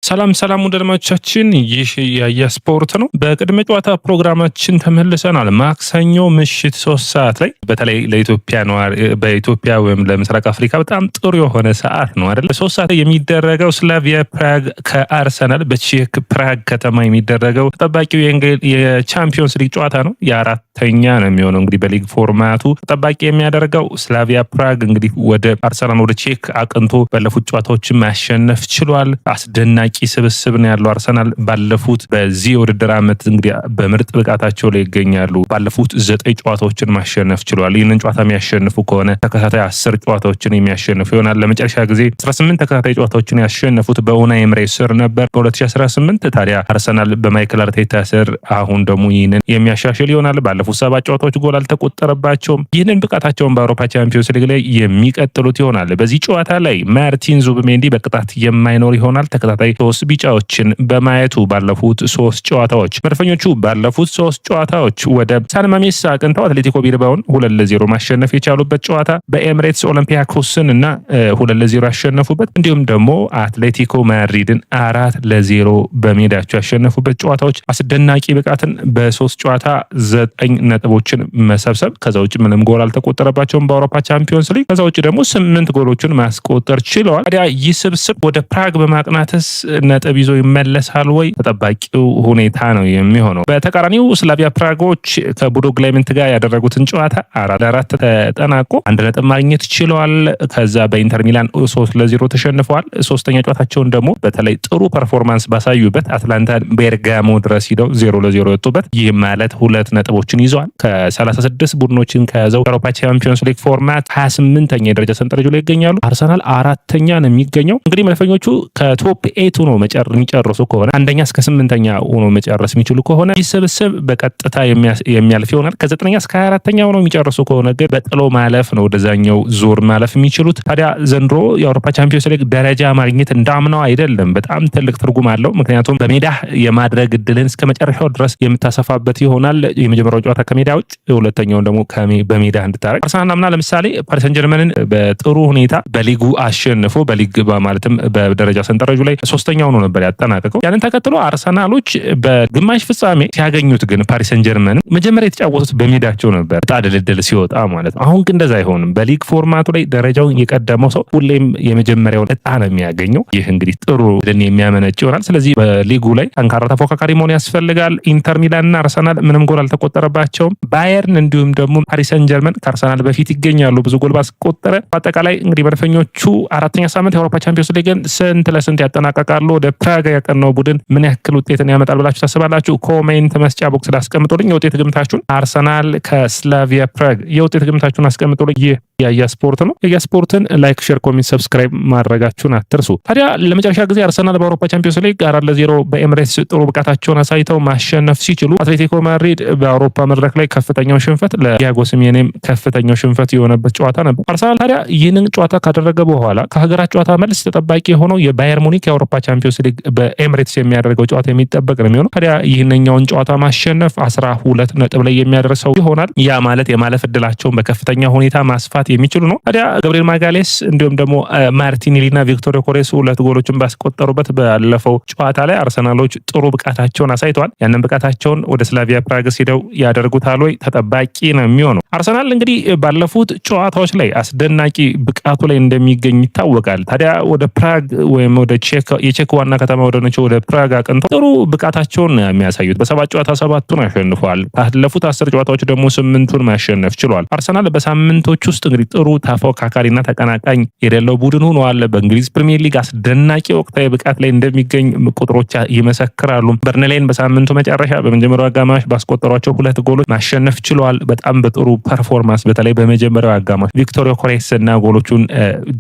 ሰላም ወዳጆቻችን ይህ የስፖርት ነው። በቅድመ ጨዋታ ፕሮግራማችን ተመልሰናል። ማክሰኞ ምሽት 3 ሰዓት ላይ በተለይ ለኢትዮጵያ በኢትዮጵያ ወይም ለምስራቅ አፍሪካ በጣም ጥሩ የሆነ ሰዓት ነው አይደል? 3 ሰዓት የሚደረገው ስላቪያ ፕራግ ከአርሰናል በቼክ ፕራግ ከተማ የሚደረገው ተጠባቂው የቻምፒዮንስ ሊግ ጨዋታ ነው። የአራተኛ ነው የሚሆነው እንግዲህ በሊግ ፎርማቱ ተጠባቂ የሚያደርገው ስላቪያ ፕራግ እንግዲህ ወደ አርሰናል ወደ ቼክ አቅንቶ ባለፉት ጨዋታዎችን ማሸነፍ ችሏል። አስደናቂ ስብስብ ነው ያለው አርሰናል ባለፉት በዚህ ውድድር ዓመት እንግዲህ በምርጥ ብቃታቸው ላይ ይገኛሉ። ባለፉት 9 ጨዋታዎችን ማሸነፍ ችሏል። ይህንን ጨዋታ የሚያሸንፉ ከሆነ ተከታታይ 10 ጨዋታዎችን የሚያሸንፉ ይሆናል። ለመጨረሻ ጊዜ 18 ተከታታይ ጨዋታዎችን ያሸነፉት በኡናይ ኤምሬ ስር ነበር በ2018። ታዲያ አርሰናል በማይክል አርቴታ ስር አሁን ደግሞ ይህንን የሚያሻሽል ይሆናል። ባለፉት 7 ጨዋታዎች ጎል አልተቆጠረባቸውም። ይህንን ብቃታቸውን በአውሮፓ ቻምፒዮንስ ሊግ ላይ የሚቀጥሉት ይሆናል። በዚህ ጨዋታ ላይ ማርቲን ዙቢሜንዲ በቅጣት የማይኖር ይሆናል። ተከታታይ 3 ቢጫዎችን በማየቱ ባለፉት 3 ጨዋታዎች መድፈኞቹ ባለፉት 3 ጨዋታዎች ወደ ሳን ማሜስ አቅንተው አትሌቲኮ ቢልባውን 2-0 ማሸነፍ የቻሉበት ጨዋታ፣ በኤምሬትስ ኦሎምፒያኮስን እና 2-0 ያሸነፉበት፣ እንዲሁም ደግሞ አትሌቲኮ ማድሪድን 4-0 በሜዳቸው ያሸነፉበት ጨዋታዎች አስደናቂ ብቃትን በ3 ጨዋታ 9 ነጥቦችን መሰብሰብ፣ ከዛ ውጭ ምንም ጎል አልተቆጠረባቸውም በአውሮፓ ቻምፒዮንስ ሊግ። ከዛ ውጭ ደግሞ 8 ጎሎችን ማስቆጠር ችለዋል። ታዲያ ይህ ስብስብ ወደ ፕራግ በማቅናትስ ነጥብ ይዞ ይመለሳል ወይ? ተጠባቂው ሁኔታ ነው የሚሆነው። በተቃራኒው ስላቪያ ፕራጎች ከቦዶ ግሊምት ጋር ያደረጉትን ጨዋታ 4-4 ተጠናቆ 1 ነጥብ ማግኘት ችለዋል። ከዛ በኢንተር ሚላን 3-0 ተሸንፈዋል። ሶስተኛ ጨዋታቸውን ደግሞ በተለይ ጥሩ ፐርፎርማንስ ባሳዩበት አትላንታ ቤርጋሞ ድረስ ሂደው 0-0 የወጡበት፣ ይህ ማለት 2 ነጥቦችን ይዘዋል። ከ36 ቡድኖችን ከያዘው የአውሮፓ ቻምፒዮንስ ሊግ ፎርማት 28ኛ የደረጃ ሰንጠረዡ ላይ ይገኛሉ። አርሰናል 4ኛ ነው የሚገኘው። እንግዲህ መድፈኞቹ ከቶፕ 8 ሆኖ የሚጨርሱ ከሆነ 1ኛ እስከ 8ኛ ሆኖ መጨረስ የሚችሉ ከሆነ ይህ ስብስብ በቀጥታ የሚያልፍ ይሆናል። ከ9ኛ እስከ 24ኛ ሆኖ የሚጨርሱ ከሆነ ግን በጥሎ ማለፍ ነው ወደዛኛው ዙር ማለፍ የሚችሉት። ታዲያ ዘንድሮ የአውሮፓ ቻምፒዮንስ ሊግ ደረጃ ማግኘት እንዳምናው አይደለም። በጣም ትልቅ ትርጉም አለው። ምክንያቱም በሜዳ የማድረግ እድልን እስከ መጨረሻው ድረስ የምታሰፋበት ይሆናል። የመጀመሪያው ጨዋታ ከሜዳ ውጭ፣ ሁለተኛውን ደግሞ በሜዳ እንድታረግ። አርሰናል አምና ለምሳሌ ፓሪስ ሰን ጀርመንን በጥሩ ሁኔታ በሊጉ አሸንፎ በሊግ ማለትም በደረጃ ሰንጠረዡ ላይ 3ኛ ሆኖ ነበር ያጠናቀቀው። ያንን ተከትሎ አርሰናሎች በግማሽ ፍጻሜ ሲያገኙት ግን ፓሪስ ሰን ጀርመን መጀመሪያ የተጫወቱት በሜዳቸው ነበር ዕጣ ድልድል ሲወጣ ማለት ነው። አሁን ግን እንደዛ አይሆንም። በሊግ ፎርማቱ ላይ ደረጃውን የቀደመው ሰው ሁሌም የመጀመሪያውን ዕጣ ነው የሚያገኘው። ይህ እንግዲህ ጥሩ ድልን የሚያመነጭ ይሆናል። ስለዚህ በሊጉ ላይ ጠንካራ ተፎካካሪ መሆን ያስፈልጋል። ኢንተር ሚላንና አርሰናል ምንም ጎል አልተቆጠረባቸውም። ባየርን እንዲሁም ደግሞ ፓሪስ ሰን ጀርመን ከአርሰናል በፊት ይገኛሉ ብዙ ጎል ባስቆጠረ። በአጠቃላይ እንግዲህ መድፈኞቹ 4ኛ ሳምንት የአውሮፓ ቻምፒዮንስ ሊግን ስንት ለስንት ያጠናቀቃሉ? ወደ ፕራግ ያቀናው ቡድን ምን ያክል ውጤትን ያመጣል ብላችሁ ታስባላችሁ? ኮሜንት መስጫ ቦክስ ላይ አስቀምጡልኝ የውጤት ግምታችሁን። አርሰናል ከስላቪያ ፕራግ የውጤት ግምታችሁን አስቀምጡልኝ። ይህ ያያ ስፖርት ነው። ያያ ስፖርትን ላይክ፣ ሼር፣ ኮሜንት፣ ሰብስክራይብ ማድረጋችሁን አትርሱ። ታዲያ ለመጨረሻ ጊዜ አርሰናል በአውሮፓ ቻምፒዮንስ ሊግ 4-0 በኤምሬትስ ጥሩ ብቃታቸውን አሳይተው ማሸነፍ ሲችሉ፣ አትሌቲኮ ማድሪድ በአውሮፓ መድረክ ላይ ከፍተኛው ሽንፈት፣ ለዲያጎ ሲሜኔም ከፍተኛው ሽንፈት የሆነበት ጨዋታ ነበር። አርሰናል ታዲያ ይህንን ጨዋታ ካደረገ በኋላ ከሀገራት ጨዋታ መልስ ተጠባቂ የሆነው የባየር ሙኒክ የአውሮፓ ቻምፒዮንስ ሊግ በኤምሬትስ የሚያደርገው ጨዋታ የሚጠበቅ ነው የሚሆነው። ታዲያ ይህንኛውን ጨዋታ ማሸነፍ 12 ነጥብ ላይ የሚያደርሰው ይሆናል። ያ ማለት የማለፍ እድላቸውን በከፍተኛ ሁኔታ ማስፋት የሚችሉ ነው። ታዲያ ገብርኤል ማጋሌስ እንዲሁም ደግሞ ማርቲኔሊና ቪክቶር ዮኬሬስ 2 ጎሎችን ባስቆጠሩበት ባለፈው ጨዋታ ላይ አርሰናሎች ጥሩ ብቃታቸውን አሳይተዋል። ያንን ብቃታቸውን ወደ ስላቪያ ፕራግስ ሄደው ያደርጉታል ወይ? ተጠባቂ ነው የሚሆነው። አርሰናል እንግዲህ ባለፉት ጨዋታዎች ላይ አስደናቂ ብቃቱ ላይ እንደሚገኝ ይታወቃል። ታዲያ ወደ ፕራግ ወይም ወደ የቼክ ዋና ከተማ ወደ ፕራግ አቅንቶ ጥሩ ብቃታቸውን የሚያሳዩት በ7 ጨዋታ 7ቱን አሸንፈዋል። ባለፉት 10 ጨዋታዎች ደግሞ 8ቱን ማሸነፍ ችሏል። አርሰናል በሳምንቶች ውስጥ እንግዲህ ጥሩ ተፎካካሪና ተቀናቃኝ የሌለው ቡድን ሆኗል። በእንግሊዝ ፕሪሚየር ሊግ አስደናቂ ወቅታዊ ብቃት ላይ እንደሚገኝ ቁጥሮች ይመሰክራሉ። በርንሌይን በሳምንቱ መጨረሻ በመጀመሪያው አጋማሽ ባስቆጠሯቸው 2 ጎሎች ማሸነፍ ችሏል። በጣም በጥሩ ፐርፎርማንስ በተለይ በመጀመሪያው አጋማሽ ቪክቶር ዮኬሬስ እና ጎሎቹን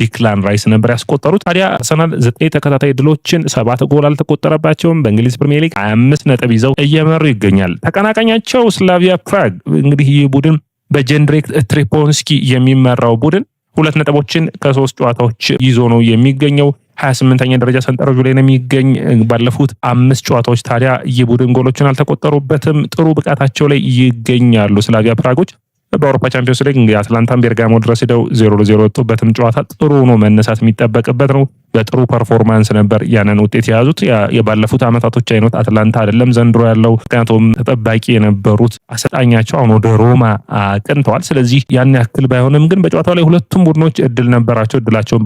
ዲክላን ራይስ ነበር ያስቆጠሩት። ታዲያ አርሰናል 9 ተከታታይ ድሎችን 7 ጎል አልተቆጠረባቸውም። በእንግሊዝ ፕሪሚየር ሊግ 25 ነጥብ ይዘው እየመሩ ይገኛል። ተቀናቃኛቸው ስላቪያ ፕራግ እንግዲህ ይህ ቡድን በጀንድሬክ ትሪፖንስኪ የሚመራው ቡድን 2 ነጥቦችን ከ3 ጨዋታዎች ይዞ ነው የሚገኘው። 28ኛ ደረጃ ሰንጠረዡ ላይ ነው የሚገኝ። ባለፉት 5 ጨዋታዎች ታዲያ ይህ ቡድን ጎሎችን አልተቆጠሩበትም። ጥሩ ብቃታቸው ላይ ይገኛሉ ስላቪያ ፕራጎች። በአውሮፓ ቻምፒዮንስ ሊግ እንግዲህ አትላንታን ቤርጋሞ ድረስ ሄደው 0-0 ወጡበትም ጨዋታ ጥሩ ነው መነሳት የሚጠበቅበት ነው። በጥሩ ፐርፎርማንስ ነበር ያንን ውጤት የያዙት። የባለፉት አመታቶች አይነት አትላንታ አይደለም ዘንድሮ ያለው። ምክንያቱም ተጠባቂ የነበሩት አሰልጣኛቸው አሁን ወደ ሮማ አቅንተዋል። ስለዚህ ያን ያክል ባይሆንም ግን በጨዋታው ላይ ሁለቱም ቡድኖች እድል ነበራቸው። እድላቸውን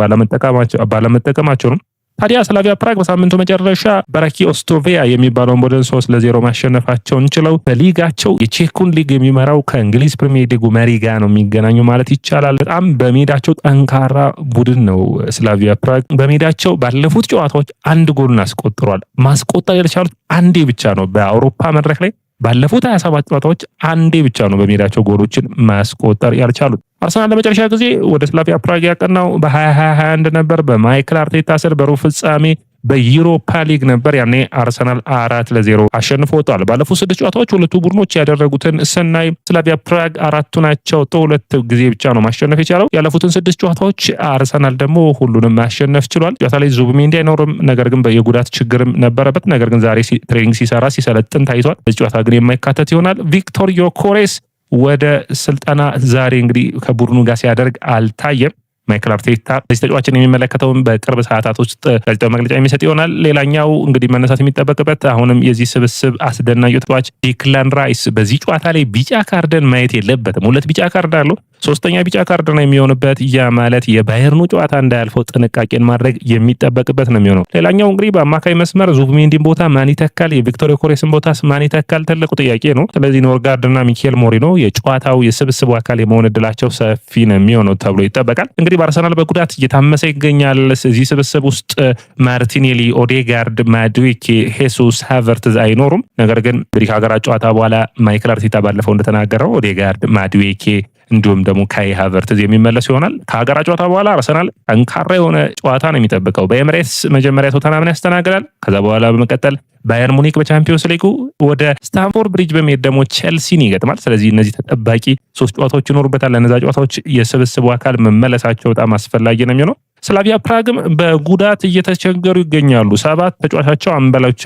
ባለመጠቀማቸው ነው። ታዲያ ስላቪያ ፕራግ በሳምንቱ መጨረሻ በራኪ ኦስቶቪያ የሚባለውን ቡድን 3-0 ማሸነፋቸውን ችለው በሊጋቸው የቼኩን ሊግ የሚመራው ከእንግሊዝ ፕሪሚየር ሊጉ መሪ ጋር ነው የሚገናኙ ማለት ይቻላል። በጣም በሜዳቸው ጠንካራ ቡድን ነው ስላቪያ ፕራግ። በሜዳቸው ባለፉት ጨዋታዎች አንድ ጎልን አስቆጥሯል። ማስቆጠር ያልቻሉት አንዴ ብቻ ነው። በአውሮፓ መድረክ ላይ ባለፉት 27 ጨዋታዎች አንዴ ብቻ ነው በሜዳቸው ጎሎችን ማስቆጠር ያልቻሉት። አርሰናል ለመጨረሻ ጊዜ ወደ ስላቪያ ፕራግ ያቀናው በ2021 ነበር። በማይክል አርቴታ ስር በሩብ ፍጻሜ በዩሮፓ ሊግ ነበር። ያኔ አርሰናል 4-0 አሸንፎ ወጥቷል። ባለፉት 6 ጨዋታዎች ሁለቱ ቡድኖች ያደረጉትን ስናይ ስላቪያ ፕራግ 4 ናቸው። ሁለት ጊዜ ብቻ ነው ማሸነፍ የቻለው። ያለፉትን 6 ጨዋታዎች አርሰናል ደግሞ ሁሉንም ማሸነፍ ችሏል። ጨዋታ ላይ ዙቢሜንዲ አይኖርም፣ ነገር ግን የጉዳት ችግርም ነበረበት። ነገር ግን ዛሬ ትሬኒንግ ሲሰለጥን ታይቷል። በዚህ ጨዋታ ግን የማይካተት ይሆናል። ቪክቶር ዮኬሬስ ወደ ስልጠና ዛሬ እንግዲህ ከቡድኑ ጋር ሲያደርግ አልታየም። ማይክል አርቴታ በዚህ ተጫዋችን የሚመለከተውን በቅርብ ሰዓታት ውስጥ ጋዜጣዊ መግለጫ የሚሰጥ ይሆናል። ሌላኛው እንግዲህ መነሳት የሚጠበቅበት አሁንም የዚህ ስብስብ አስደናቂ ተጫዋች ዲክላን ራይስ በዚህ ጨዋታ ላይ ቢጫ ካርድን ማየት የለበትም። 2 ቢጫ ካርድ አለው። 3ኛ ቢጫ ካርድ ነው የሚሆንበት። ያ ማለት የባየርኑ ጨዋታ እንዳያልፈው ጥንቃቄን ማድረግ የሚጠበቅበት ነው የሚሆነው። ሌላኛው እንግዲህ በአማካይ መስመር ዙቢሜንዲን ቦታ ማን ይተካል፣ የቪክቶር ዮኬሬስን ቦታ ማን ይተካል ትልቁ ጥያቄ ነው። ስለዚህ ኖርጋርድና ሚኬል ሞሪኖ የጨዋታው የስብስቡ አካል የመሆን እድላቸው ሰፊ ነው የሚሆነው ተብሎ ይጠበቃል። እንግዲህ በአርሰናል በጉዳት እየታመሰ ይገኛል። እዚህ ስብስብ ውስጥ ማርቲኔሊ፣ ኦዴጋርድ፣ ማዱዌኬ፣ ሄሱስ፣ ሃቨርትዝ አይኖሩም። ነገር ግን እንግዲህ ከሀገራት ጨዋታ በኋላ ማይክል አርቴታ ባለፈው እንደተናገረው ኦዴጋርድ፣ ማዱዌኬ እንዲሁም ደግሞ ካይ ሃቨርትዝ የሚመለሱ ይሆናል። ከሀገራት ጨዋታ በኋላ አርሰናል ጠንካራ የሆነ ጨዋታ ነው የሚጠብቀው። በኤምሬትስ መጀመሪያ ቶተንሃምን ያስተናግዳል። ከዛ በኋላ በመቀጠል ባየር ሙኒክ በቻምፒዮንስ ሊጉ ወደ ስታንፎርድ ብሪጅ በመሄድ ደግሞ ቼልሲን ይገጥማል። ስለዚህ እነዚህ ተጠባቂ 3 ጨዋታዎች ይኖሩበታል። ለነዛ ጨዋታዎች የስብስቡ አካል መመለሳቸው በጣም አስፈላጊ ነው የሚሆነው። ስላቪያ ፕራግም በጉዳት እየተቸገሩ ይገኛሉ። 7 ተጫዋቻቸው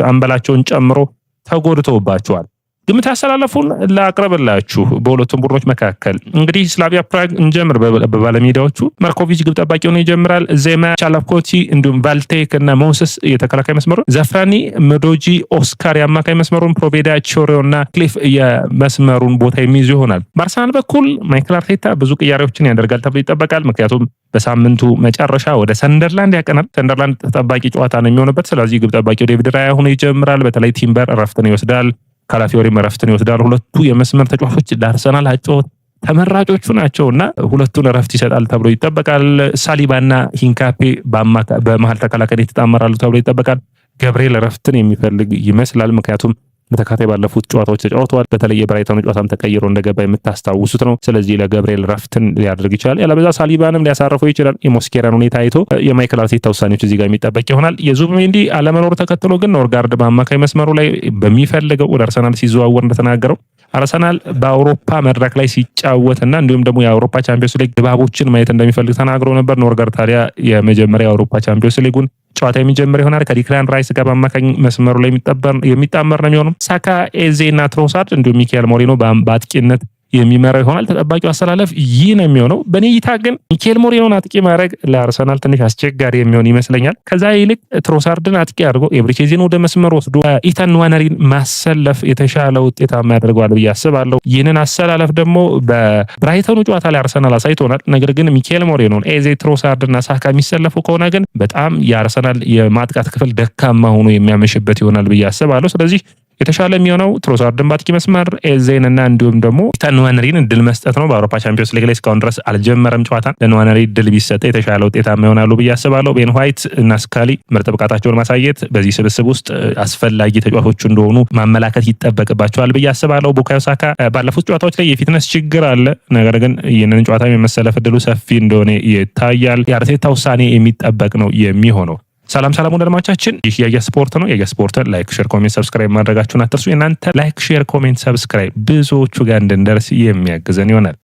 አንበላቸውን ጨምሮ ተጎድተውባቸዋል። ግምት ያስተላለፉን ላቅርብላችሁ በሁለቱም ቡድኖች መካከል። እንግዲህ ስላቪያ ፕራግ እንጀምር። በባለሜዳዎቹ ማርኮቪች ግብ ጠባቂ ሆኖ ይጀምራል። ዜማ፣ ቻላፕኮቲ እንዲሁም ቫልቴክ እና ሞንሰስ የተከላካይ መስመሩ፣ ዘፍራኒ፣ መዶጂ፣ ኦስካር የአማካይ መስመሩን፣ ፕሮቬዳ፣ ቾሪዮ እና ክሊፍ የመስመሩን ቦታ የሚይዙ ይሆናል። በአርሰናል በኩል ማይክል አርቴታ ብዙ ቅያሬዎችን ያደርጋል ተብሎ ይጠበቃል። ምክንያቱም በሳምንቱ መጨረሻ ወደ ሰንደርላንድ ያቀናል። ሰንደርላንድ ተጠባቂ ጨዋታ ነው የሚሆንበት። ስለዚህ ግብ ጠባቂው ዴቪድ ራያ ሆኖ ይጀምራል። በተለይ ቲምበር እረፍትን ይወስዳል። ካላፊዮሪ እረፍትን ይወስዳል። ሁለቱ የመስመር ተጫዋቾች ለአርሰናል አጨዋወት ተመራጮቹ ናቸውና ሁለቱን እረፍት ይሰጣል ተብሎ ይጠበቃል። ሳሊባና ሂንካፔ በመሀል ተከላካይ ይተጣመራሉ ተብሎ ይጠበቃል። ገብርኤል እረፍትን የሚፈልግ ይመስላል። ምክንያቱም በተካታይ ባለፉት ጨዋታዎች ተጫውተዋል። በተለይ የብራይተኑ ጨዋታም ተቀይሮ እንደገባ የምታስታውሱት ነው። ስለዚህ ለገብርኤል ረፍትን ሊያደርግ ይችላል። ያለበዛ ሳሊባንም ሊያሳርፈው ይችላል። የሞስኬራን ሁኔታ አይቶ የማይክል አርቴታ ውሳኔዎች እዚህ ጋር የሚጠበቅ ይሆናል። የዙቢሜንዲ አለመኖር ተከትሎ ግን ኖርጋርድ በአማካይ መስመሩ ላይ በሚፈልገው ወደ አርሰናል ሲዘዋወር እንደተናገረው አርሰናል በአውሮፓ መድረክ ላይ ሲጫወትና እንዲሁም ደግሞ የአውሮፓ ቻምፒዮንስ ሊግ ድባቦችን ማየት እንደሚፈልግ ተናግሮ ነበር። ኖርጋርድ ታዲያ የመጀመሪያ የአውሮፓ ቻምፒዮንስ ሊጉን ጨዋታ የሚጀምር ይሆናል። ከዲክላን ራይስ ጋር በአማካኝ መስመሩ ላይ የሚጣመር ነው የሚሆነው። ሳካ፣ ኤዜ እና ትሮሳርድ እንዲሁም ሚኬል ሞሪኖ በአጥቂነት የሚመራው ይሆናል። ተጠባቂው አሰላለፍ ይህ ነው የሚሆነው። በኔ እይታ ግን ሚኬል ሞሪኖን አጥቂ ማድረግ ለአርሰናል ትንሽ አስቸጋሪ የሚሆን ይመስለኛል። ከዛ ይልቅ ትሮሳርድን አጥቂ አድርጎ ኤብሪቼዚን ወደ መስመር ወስዶ ኢታን ንዋነሪን ማሰለፍ የተሻለ ውጤታማ ያደርገዋል ብዬ አስባለሁ። ይህንን አሰላለፍ ደግሞ በብራይተኑ ጨዋታ ላይ አርሰናል አሳይቶናል። ነገር ግን ሚኬል ሞሪኖን፣ ኤዜ፣ ትሮሳርድና ሳካ የሚሰለፉ ከሆነ ግን በጣም የአርሰናል የማጥቃት ክፍል ደካማ ሆኖ የሚያመሽበት ይሆናል ብዬ አስባለሁ። ስለዚህ የተሻለ የሚሆነው ትሮሳርድን በአጥቂ መስመር ኤዜን እና እንዲሁም ደግሞ ኢታን ንዋነሪን እድል መስጠት ነው። በአውሮፓ ቻምፒዮንስ ሊግ ላይ እስካሁን ድረስ አልጀመረም ጨዋታ። ለንዋነሪ እድል ቢሰጠ የተሻለ ውጤታማ ይሆናሉ ብዬ አስባለሁ። ቤን ዋይት እና ስካሊ ምርጥ ብቃታቸውን ማሳየት በዚህ ስብስብ ውስጥ አስፈላጊ ተጫዋቾች እንደሆኑ ማመላከት ይጠበቅባቸዋል ብዬ አስባለሁ። ቡካዮ ሳካ ባለፉት ጨዋታዎች ላይ የፊትነስ ችግር አለ። ነገር ግን ይህንን ጨዋታ የመሰለፍ እድሉ ሰፊ እንደሆነ ይታያል። የአርቴታ ውሳኔ የሚጠበቅ ነው የሚሆነው። ሰላም ወደ አድማጮቻችን፣ ይህ የያ ስፖርት ነው። የያ ስፖርትን ላይክ፣ ሼር፣ ኮሜንት፣ ሰብስክራይብ ማድረጋችሁን አትርሱ። የእናንተ ላይክ፣ ሼር፣ ኮሜንት፣ ሰብስክራይብ ብዙዎቹ ጋር እንድንደርስ የሚያግዘን ይሆናል።